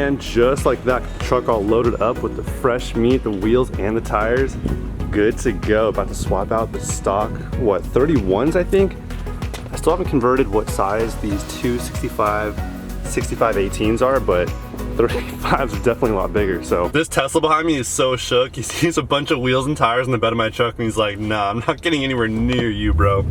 And just like that, truck all loaded up with the fresh meat, the wheels and the tires. Good to go. About to swap out the stock, what, 31s I think? I still haven't converted what size these two 65 18s are, but 35s are definitely a lot bigger. So this Tesla behind me is so shook. He sees a bunch of wheels and tires in the bed of my truck and he's like, nah, I'm not getting anywhere near you, bro.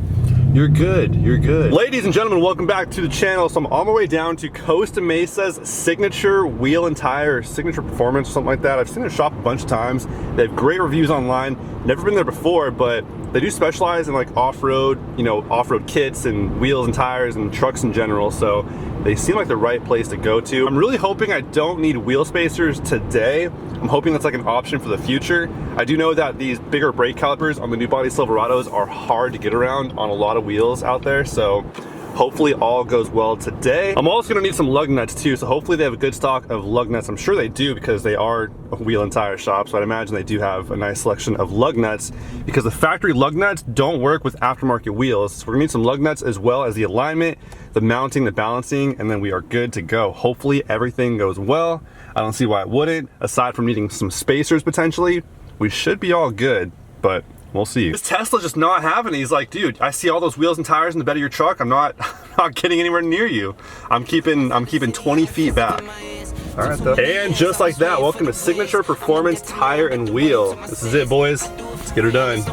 You're good, you're good. Ladies and gentlemen, welcome back to the channel. So I'm on my way down to Costa Mesa's signature wheel and tire, signature performance or something like that. I've seen their shop a bunch of times. They have great reviews online. Never been there before, but they do specialize in like off-road, you know, off-road kits and wheels and tires and trucks in general. So they seem like the right place to go to. I'm really hoping I don't need wheel spacers today. I'm hoping that's like an option for the future. I do know that these bigger brake calipers on the new body Silverados are hard to get around on a lot of wheels out there. So hopefully all goes well today. I'm also gonna need some lug nuts too. So hopefully they have a good stock of lug nuts. I'm sure they do because they are a wheel and tire shop. So I'd imagine they do have a nice selection of lug nuts because the factory lug nuts don't work with aftermarket wheels. So we're gonna need some lug nuts as well as the alignment, the mounting, the balancing, and then we are good to go. Hopefully everything goes well. I don't see why it wouldn't. Aside from needing some spacers potentially, we should be all good, but we'll see. This Tesla just not having it. He's like, dude, I see all those wheels and tires in the bed of your truck. I'm not getting anywhere near you. I'm keeping 20 feet back. All right, though. And just like that, welcome to Signature Performance Tire and Wheel. This is it, boys. Let's get her done.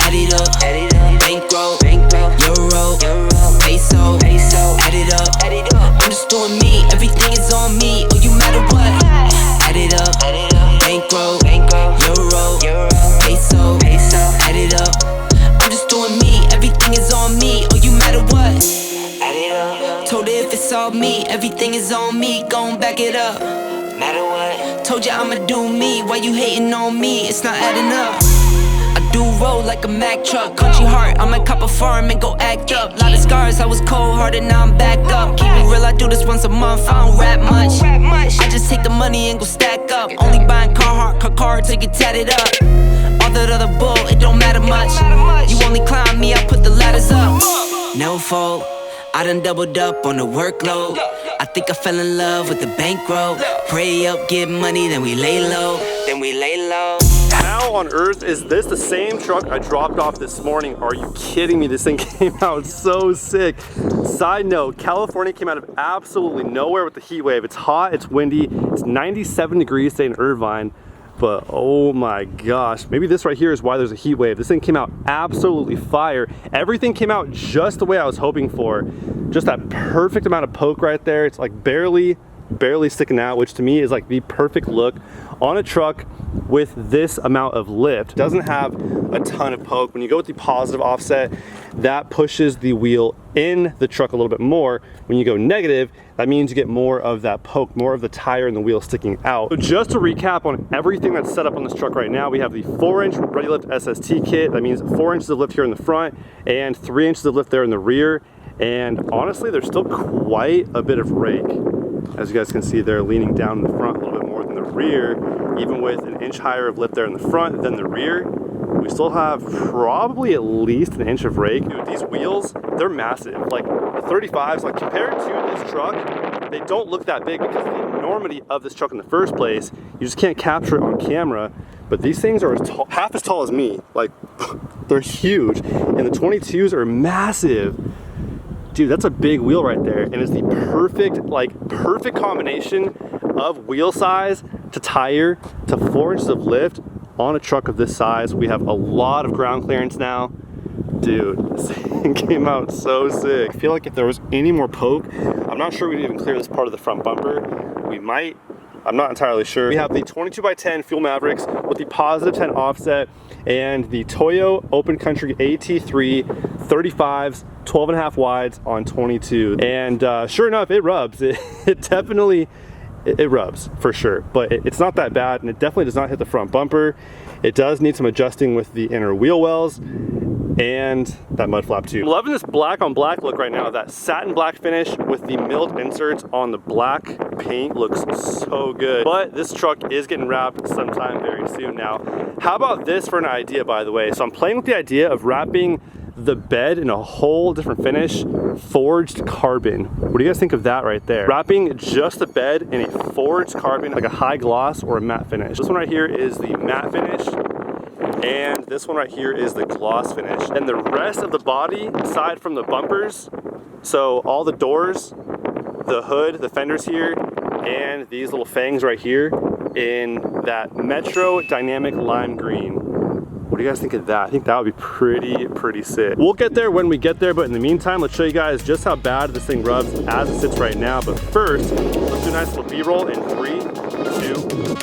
Add it up, bankroll, euro, peso, add it up, I'm just doing me, everything is on me, oh you matter what, add it up, bankroll, euro, peso, add it up, I'm just doing me, everything is on me, oh you matter what, add it up, told her if it's all me, everything is on me, gon' back it up, matter what, told ya I'ma do me, why you hating on me, it's not adding up. Do roll like a Mack truck, country heart, I might cop a farm and go act up. Lot of scars, I was cold-hearted, now I'm back up. Keep it real, I do this once a month, I don't rap much. I just take the money and go stack up. Only buying car to get tatted up. All that other bull, it don't matter much. You only climb me, I put the ladders up. No fault, I done doubled up on the workload. I think I fell in love with the bankroll. Pray up, get money, then we lay low. How on earth is this the same truck I dropped off this morning? Are you kidding me? This thing came out so sick. Side note, California came out of absolutely nowhere with the heat wave. It's hot, it's windy, it's 97 degrees today in Irvine, but oh my gosh, maybe this right here is why there's a heat wave. This thing came out absolutely fire. Everything came out just the way I was hoping for. Just that perfect amount of poke right there. It's like barely sticking out, which to me is like the perfect look on a truck with this amount of lift. Doesn't have a ton of poke. When you go with the positive offset, that pushes the wheel in the truck a little bit more. When you go negative, that means you get more of that poke, more of the tire and the wheel sticking out. So just to recap on everything that's set up on this truck right now, we have the 4-inch Ready Lift SST kit. That means 4 inches of lift here in the front and 3 inches of lift there in the rear. And honestly, there's still quite a bit of rake. As you guys can see, they're leaning down in the front a little bit more than the rear. Even with an inch higher of lift there in the front than the rear, we still have probably at least an inch of rake. Dude, these wheels, they're massive. Like the 35's, like compared to this truck, they don't look that big because of the enormity of this truck in the first place. You just can't capture it on camera. But these things are half as tall as me. Like, they're huge. And the 22's are massive. Dude, that's a big wheel right there, and it's the perfect combination of wheel size to tire to 4 inches of lift on a truck of this size. We have a lot of ground clearance now. Dude, this thing came out so sick. I feel like if there was any more poke, I'm not sure we'd even clear this part of the front bumper. We might, I'm not entirely sure. We have the 22x10 Fuel Mavericks with the positive 10 offset and the Toyo Open Country AT3 35's 12.5 wides on 22. And sure enough, it rubs. It definitely, it rubs for sure, but it's not that bad, and it definitely does not hit the front bumper. It does need some adjusting with the inner wheel wells and that mud flap too. I'm loving this black on black look right now. That satin black finish with the milled inserts on the black paint looks so good. But this truck is getting wrapped sometime very soon now. How about this for an idea, by the way? So I'm playing with the idea of wrapping the bed in a whole different finish, forged carbon. What do you guys think of that right there? Wrapping just the bed in a forged carbon, like a high gloss or a matte finish. This one right here is the matte finish, and this one right here is the gloss finish. And the rest of the body, aside from the bumpers, so all the doors, the hood, the fenders here, and these little fangs right here in that Metro Dynamic Lime Green. What do you guys think of that? I think that would be pretty sick. We'll get there when we get there, but in the meantime, let's show you guys just how bad this thing rubs as it sits right now. But first, let's do a nice little B-roll in 3, 2.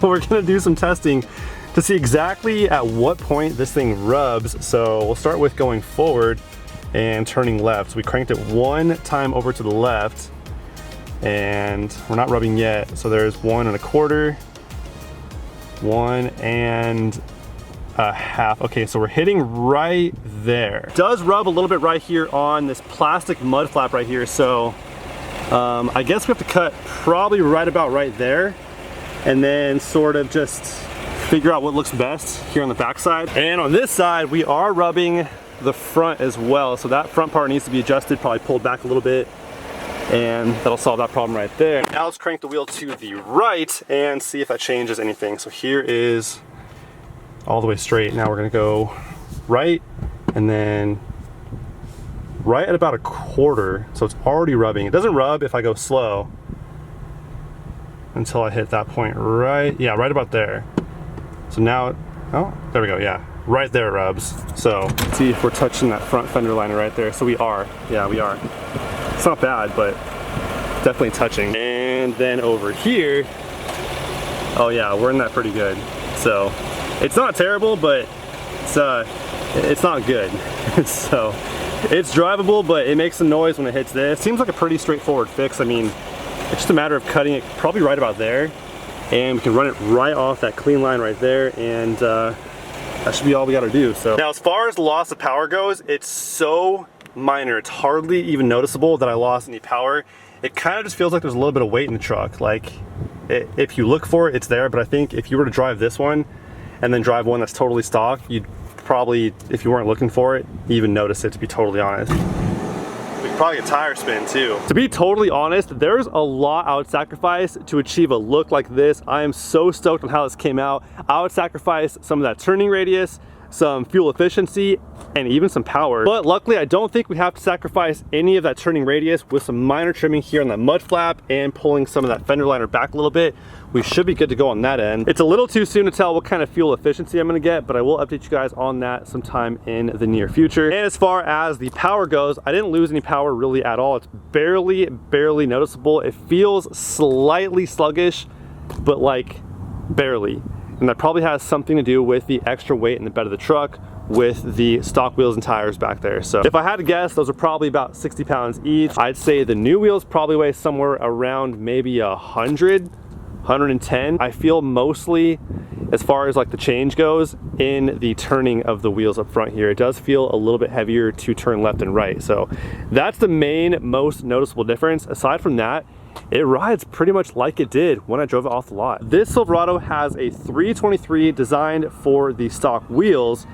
We're gonna do some testing to see exactly at what point this thing rubs. So we'll start with going forward and turning left. So we cranked it 1 time over to the left and we're not rubbing yet. So there's 1 1/4, 1 1/2. Okay, so we're hitting right there. It does rub a little bit right here on this plastic mud flap right here. So I guess we have to cut probably right about right there and then sort of just figure out what looks best here on the back side. And on this side, we are rubbing the front as well. So that front part needs to be adjusted, probably pulled back a little bit, and that'll solve that problem right there. Now let's crank the wheel to the right and see if that changes anything. So here is all the way straight. Now we're gonna go right and then right at about 1/4. So it's already rubbing. It doesn't rub if I go slow until I hit that point right, yeah, right about there. So now, oh, there we go, yeah. Right there it rubs. So let's see if we're touching that front fender liner right there. So we are, yeah, we are. It's not bad, but definitely touching. And then over here, oh yeah, we're in that pretty good. So it's not terrible, but it's not good. So it's drivable, but it makes some noise when it hits this. Seems like a pretty straightforward fix. I mean, it's just a matter of cutting it probably right about there, and we can run it right off that clean line right there, and that should be all we gotta do. So now, as far as the loss of power goes, it's so minor. It's hardly even noticeable that I lost any power. It kind of just feels like there's a little bit of weight in the truck. Like, if you look for it, it's there, but I think if you were to drive this one and then drive one that's totally stock, you'd probably, if you weren't looking for it, even notice it, to be totally honest. We could probably get tire spin too. To be totally honest, there's a lot I would sacrifice to achieve a look like this. I am so stoked on how this came out. I would sacrifice some of that turning radius, some fuel efficiency, and even some power. But luckily, I don't think we have to sacrifice any of that turning radius. With some minor trimming here on that mud flap and pulling some of that fender liner back a little bit, we should be good to go on that end. It's a little too soon to tell what kind of fuel efficiency I'm gonna get, but I will update you guys on that sometime in the near future. And as far as the power goes, I didn't lose any power really at all. It's barely noticeable. It feels slightly sluggish, but like barely. And that probably has something to do with the extra weight in the bed of the truck with the stock wheels and tires back there. So if I had to guess, those are probably about 60 pounds each. I'd say the new wheels probably weigh somewhere around maybe 100, 110. I feel mostly, as far as like the change goes, in the turning of the wheels up front here. It does feel a little bit heavier to turn left and right. So that's the main, most noticeable difference. Aside from that, it rides pretty much like it did when I drove it off the lot. This Silverado has a 323 designed for the stock wheels.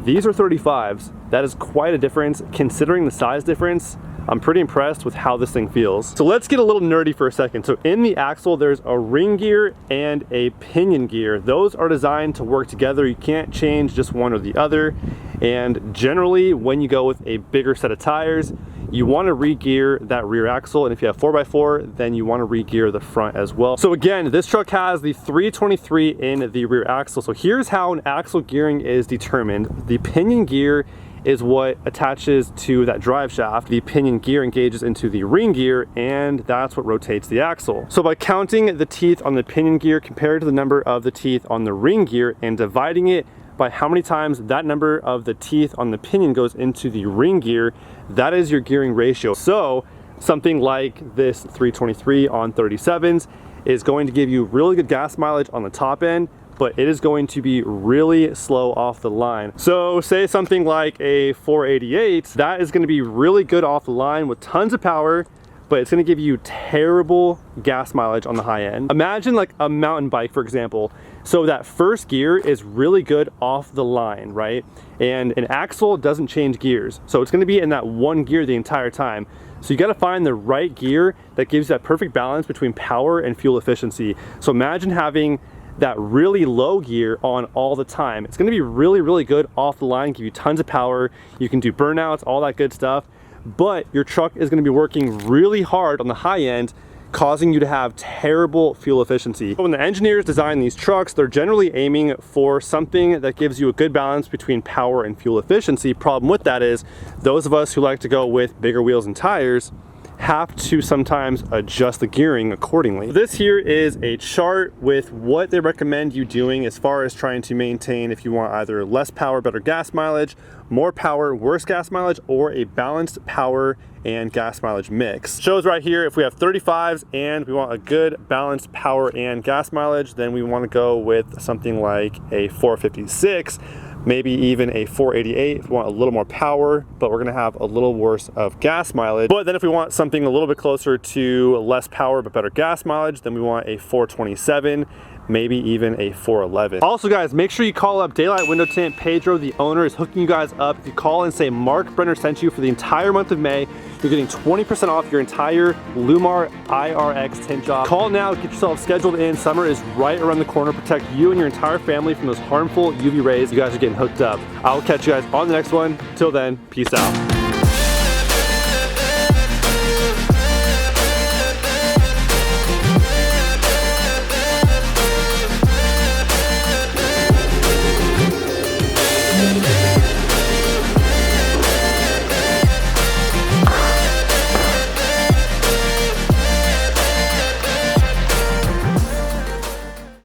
These are 35's. That is quite a difference. Considering the size difference, I'm pretty impressed with how this thing feels. So let's get a little nerdy for a second. So in the axle, there's a ring gear and a pinion gear. Those are designed to work together. You can't change just one or the other. And generally, when you go with a bigger set of tires, you want to re-gear that rear axle, and if you have 4x4, then you want to re-gear the front as well. So again, this truck has the 323 in the rear axle. So here's how an axle gearing is determined. The pinion gear is what attaches to that drive shaft. The pinion gear engages into the ring gear, and that's what rotates the axle. So by counting the teeth on the pinion gear compared to the number of the teeth on the ring gear and dividing it by how many times that number of the teeth on the pinion goes into the ring gear, that is your gearing ratio. So something like this 323 on 37's is going to give you really good gas mileage on the top end, but it is going to be really slow off the line. So say something like a 488, that is going to be really good off the line with tons of power, but it's going to give you terrible gas mileage on the high end. Imagine like a mountain bike, for example. So that first gear is really good off the line, right? And an axle doesn't change gears. So it's going to be in that one gear the entire time. So you got to find the right gear that gives that perfect balance between power and fuel efficiency. So imagine having that really low gear on all the time. It's going to be really, really good off the line, give you tons of power. You can do burnouts, all that good stuff. But your truck is going to be working really hard on the high end, causing you to have terrible fuel efficiency. When the engineers design these trucks, they're generally aiming for something that gives you a good balance between power and fuel efficiency. Problem with that is those of us who like to go with bigger wheels and tires have to sometimes adjust the gearing accordingly. This here is a chart with what they recommend you doing as far as trying to maintain if you want either less power, better gas mileage, more power, worse gas mileage, or a balanced power and gas mileage mix. Shows right here if we have 35s and we want a good balanced power and gas mileage, then we want to go with something like a 456. Maybe even a 488 if we want a little more power, but we're gonna have a little worse of gas mileage. But then if we want something a little bit closer to less power but better gas mileage, then we want a 427, maybe even a 411. Also guys, make sure you call up Daylight Window Tint. Pedro, the owner, is hooking you guys up. If you call and say Mark Brenner sent you for the entire month of May, you're getting 20% off your entire Lumar IRX tint job. Call now, get yourself scheduled in. Summer is right around the corner. Protect you and your entire family from those harmful UV rays. You guys are getting hooked up. I'll catch you guys on the next one. Till then, peace out. Hey.